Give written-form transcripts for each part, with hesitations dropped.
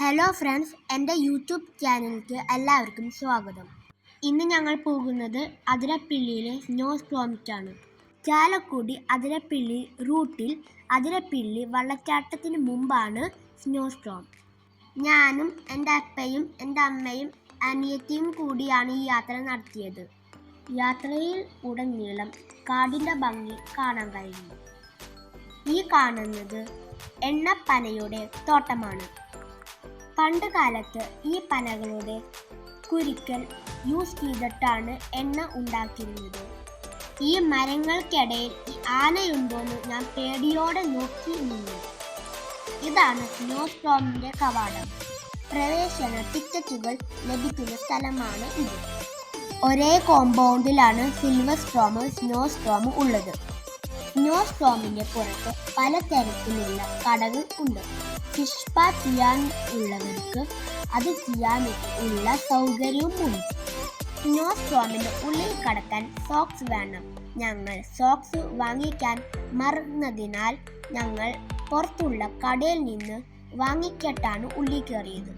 Hello friends, എൻ്റെ YouTube ചാനലിലേക്ക് എല്ലാവർക്കും സ്വാഗതം. ഇന്ന് ഞങ്ങൾ പോകുന്നത് അതിരപ്പിള്ളിയിലെ സ്നോ സ്റ്റോമിക്കാണ്. ചാലക്കുടി അതിരപ്പിള്ളി റൂട്ടിൽ അതിരപ്പിള്ളി വെള്ളച്ചാട്ടത്തിന് മുമ്പാണ് സ്നോ സ്റ്റോം. ഞാനും എൻ്റെ അപ്പയും എൻ്റെ അമ്മയും അനിയത്തിയും കൂടിയാണ് ഈ യാത്ര നടത്തിയത്. യാത്രയിൽ ഉടനീളം കാടിൻ്റെ ഭംഗി കാണാൻ കഴിഞ്ഞു. ഈ കാണുന്നത് എണ്ണപ്പനയുടെ തോട്ടമാണ്. പണ്ട് കാലത്ത് ഈ പനകളുടെ കുരുക്കൽ യൂസ് ചെയ്തിട്ടാണ് എണ്ണ ഉണ്ടാക്കിയിരുന്നത്. ഈ മരങ്ങൾക്കിടയിൽ ഈ ആനയുണ്ടോയെന്ന് ഞാൻ പേടിയോടെ നോക്കി നിന്നു. ഇതാണ് സ്നോ സ്റ്റോമിൻ്റെ കവാടം. പ്രവേശന ടിക്കറ്റുകൾ ലഭിക്കുന്ന സ്ഥലമാണ് ഇത്. ഒരേ കോമ്പൗണ്ടിലാണ് സിൽവർ സ്റ്റോം, സ്നോ സ്റ്റോം ഉള്ളത്. സ്നോ സ്റ്റോമിൻ്റെ പുറത്ത് പലതരത്തിലുള്ള കടകൾ ഉണ്ട്. ഫിഷ് പാ ചെയ്യാൻ ഉള്ളവർക്ക് അത് ചെയ്യാൻ ഉള്ള സൗകര്യവുമുണ്ട്. സ്നോ സ്റ്റോമിൻ്റെ ഉള്ളിൽ കടക്കാൻ സോക്സ് വേണം. ഞങ്ങൾ സോക്സ് വാങ്ങിക്കാൻ മറന്നതിനാൽ ഞങ്ങൾ പുറത്തുള്ള കടയിൽ നിന്ന് വാങ്ങിക്കിട്ടാണ് ഉള്ളിൽ കയറിയത്.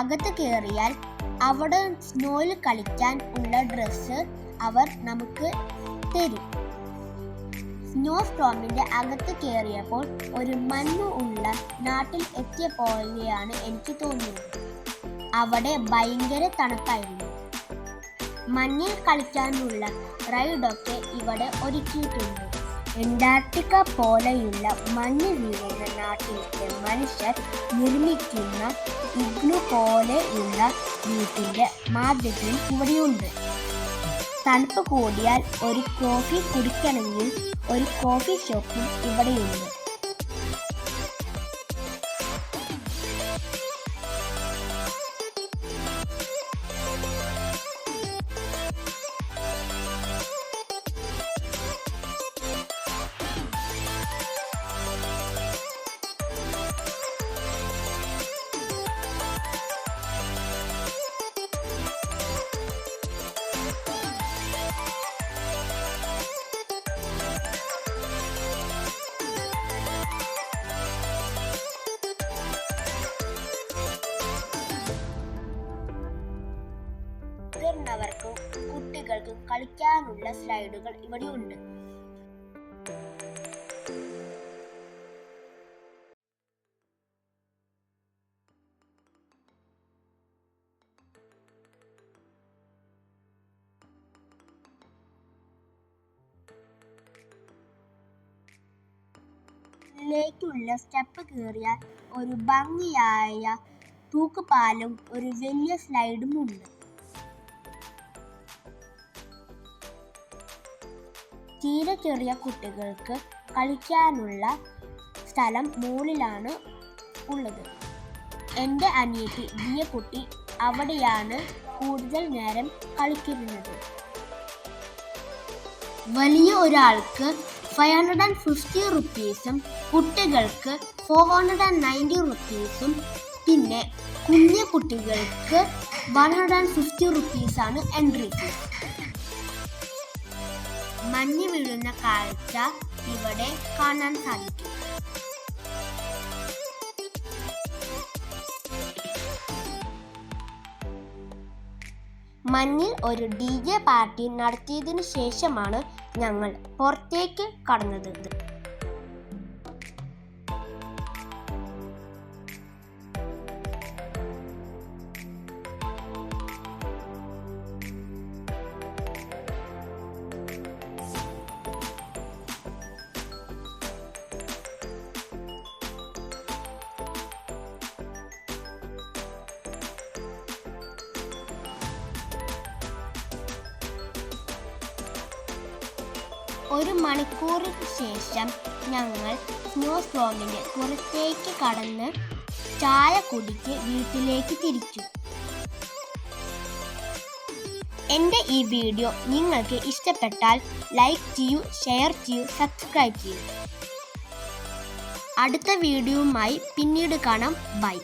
അകത്ത് കയറിയാൽ അവിടെ സ്നോയിൽ കളിക്കാൻ ഉള്ള ഡ്രസ്സ് അവർ നമുക്ക് തരും. സ്നോ സ്റ്റോമിൻ്റെ അകത്ത് കയറിയപ്പോൾ ഒരു മഞ്ഞ് ഉള്ള നാട്ടിൽ എത്തിയ പോലെയാണ് എനിക്ക് തോന്നിയത്. അവിടെ ഭയങ്കര തണുപ്പായിരുന്നു. മഞ്ഞിൽ കളിക്കാനുള്ള റൈഡൊക്കെ ഇവിടെ ഒരുക്കിയിട്ടുണ്ട്. അന്റാർട്ടിക്ക പോലെയുള്ള മഞ്ഞ് വീഴുന്ന നാട്ടിലത്തെ മനുഷ്യർ നിർമ്മിക്കുന്ന ഇഗ്ലു പോലെയുള്ള വീട്ടിൻ്റെ മാതൃകയും ഇവിടെയുണ്ട്. തണുപ്പ് കൂടിയാൽ ഒരു കോഫി കുടിക്കണമെങ്കിൽ ഒരു കോഫി ഷോപ്പും ഇവിടെയുണ്ട്. മുതിർന്നവർക്കും കുട്ടികൾക്കും കളിക്കാനുള്ള സ്ലൈഡുകൾ ഇവിടെയുണ്ട്. ലേക്കുള്ള സ്റ്റെപ്പ് കയറിയാൽ ഒരു ഭംഗിയായ തൂക്കുപാലം, ഒരു വലിയ സ്ലൈഡും ഉണ്ട്. തീരെ ചെറിയ കുട്ടികൾക്ക് കളിക്കാനുള്ള സ്ഥലം മുകളിലാണ് ഉള്ളത്. എൻ്റെ അനിയത്തി ദിയക്കുട്ടി അവിടെയാണ് കൂടുതൽ നേരം കളിക്കുന്നത്. വലിയ ഒരാൾക്ക് 550 റുപ്പീസും കുട്ടികൾക്ക് 490 റുപ്പീസും പിന്നെ കുഞ്ഞു കുട്ടികൾക്ക് 150 റുപ്പീസാണ് എൻട്രി ഫീസ്. മഞ്ഞ് വീഴുന്ന കാഴ്ച ഇവിടെ കാണാൻ സാധിക്കും. മഞ്ഞിൽ ഒരു DJ പാർട്ടി നടത്തിയതിനു ശേഷമാണ് ഞങ്ങൾ പുറത്തേക്ക് കടന്നത്. ഒരു മണിക്കൂറിന് ശേഷം ഞങ്ങൾ സ്നോ സ്റ്റോമിൻ്റെ പുറത്തേക്ക് കടന്ന് ചാലക്കുടിക്ക് വീട്ടിലേക്ക് തിരിച്ചു. എൻ്റെ ഈ വീഡിയോ നിങ്ങൾക്ക് ഇഷ്ടപ്പെട്ടാൽ ലൈക്ക് ചെയ്യൂ, ഷെയർ ചെയ്യൂ, സബ്സ്ക്രൈബ് ചെയ്യൂ. അടുത്ത വീഡിയോയുമായി പിന്നീട് കാണാം. ബൈ.